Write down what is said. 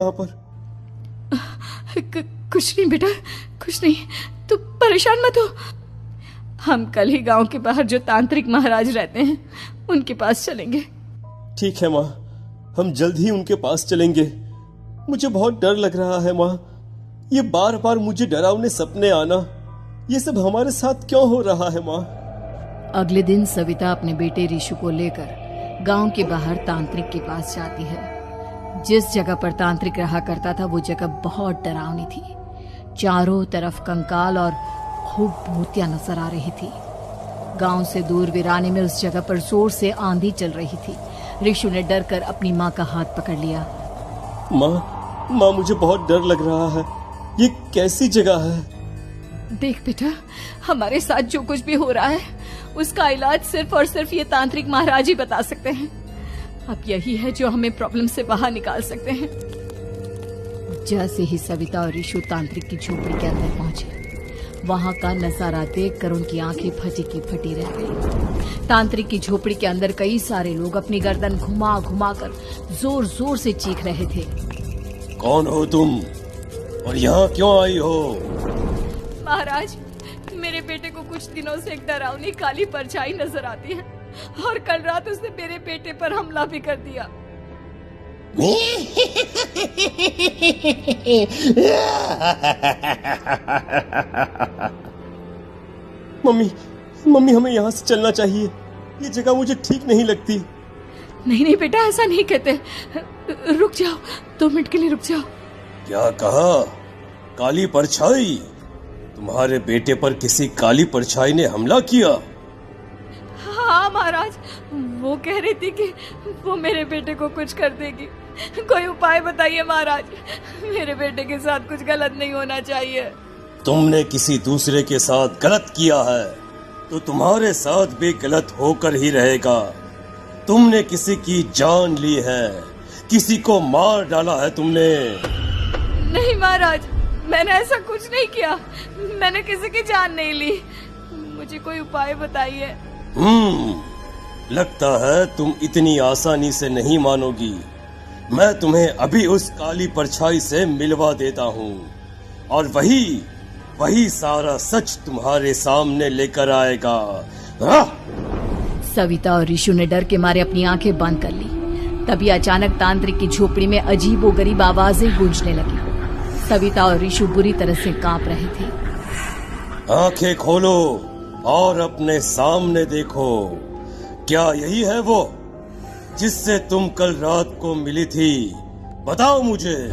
यहाँ पर? कुछ नहीं बेटा, कुछ नहीं, तू परेशान मत हो। हम कल ही गांव के बाहर जो तांत्रिक महाराज रहते हैं उनके पास चलेंगे। ठीक है माँ, हम जल्द ही उनके पास चलेंगे। मुझे बहुत डर लग रहा है माँ, ये बार बार मुझे डरावने सपने आना, ये सब हमारे साथ क्यों हो रहा है माँ? अगले दिन सविता अपने बेटे ऋषु को लेकर गांव के बाहर तांत्रिक के पास जाती है। जिस जगह पर तांत्रिक रहा करता था वो जगह बहुत डरावनी थी। चारों तरफ कंकाल और खूब भूतियां नजर आ रही थी। गांव से दूर वीराने में उस जगह पर जोर से आंधी चल रही थी। ऋषु ने डर कर अपनी माँ का हाथ पकड़ लिया। माँ मुझे बहुत डर लग रहा है, ये कैसी जगह है? देख बेटा, हमारे साथ जो कुछ भी हो रहा है उसका इलाज सिर्फ और सिर्फ ये तांत्रिक महाराज ही बता सकते हैं। अब यही है जो हमें प्रॉब्लम से बाहर निकाल सकते हैं। जैसे ही सविता और ऋषु तांत्रिक की झोपड़ी के अंदर पहुंचे, वहां का नजारा देखकर उनकी आंखें फटी की फटी रह गई। तांत्रिक की झोपड़ी के अंदर कई सारे लोग अपनी गर्दन घुमा घुमा कर जोर जोर से चीख रहे थे। कौन हो तुम और यहाँ क्यों आई हो? महाराज, मेरे बेटे को कुछ दिनों से एक डरावनी काली परछाई नजर आती है और कल रात उसने मेरे बेटे पर हमला भी कर दिया। मम्मी हमें यहाँ से चलना चाहिए, ये जगह मुझे ठीक नहीं लगती। नहीं बेटा, ऐसा नहीं कहते। रुक जाओ, 2 मिनट के लिए रुक जाओ। क्या कहा? काली परछाई? तुम्हारे बेटे पर किसी काली परछाई ने हमला किया? हाँ महाराज, वो कह रही थी कि वो मेरे बेटे को कुछ कर देगी। कोई उपाय बताइए महाराज, मेरे बेटे के साथ कुछ गलत नहीं होना चाहिए। तुमने किसी दूसरे के साथ गलत किया है तो तुम्हारे साथ भी गलत होकर ही रहेगा। तुमने किसी की जान ली है, किसी को मार डाला है तुमने। नहीं महाराज, मैंने ऐसा कुछ नहीं किया, मैंने किसी की जान नहीं ली। मुझे कोई उपाय बताइए। लगता है तुम इतनी आसानी से नहीं मानोगी। मैं तुम्हें अभी उस काली परछाई से मिलवा देता हूँ और वही सारा सच तुम्हारे सामने लेकर आएगा। सविता और ऋषु ने डर के मारे अपनी आंखें बंद कर ली। तभी अचानक तांत्रिक की झोपड़ी में अजीबोगरीब आवाजें गूंजने लगी। सविता और ऋषु बुरी तरह से कांप रहे थे। आंखें खोलो और अपने सामने देखो। क्या यही है वो जिससे तुम कल रात को मिली थी? बताओ मुझे।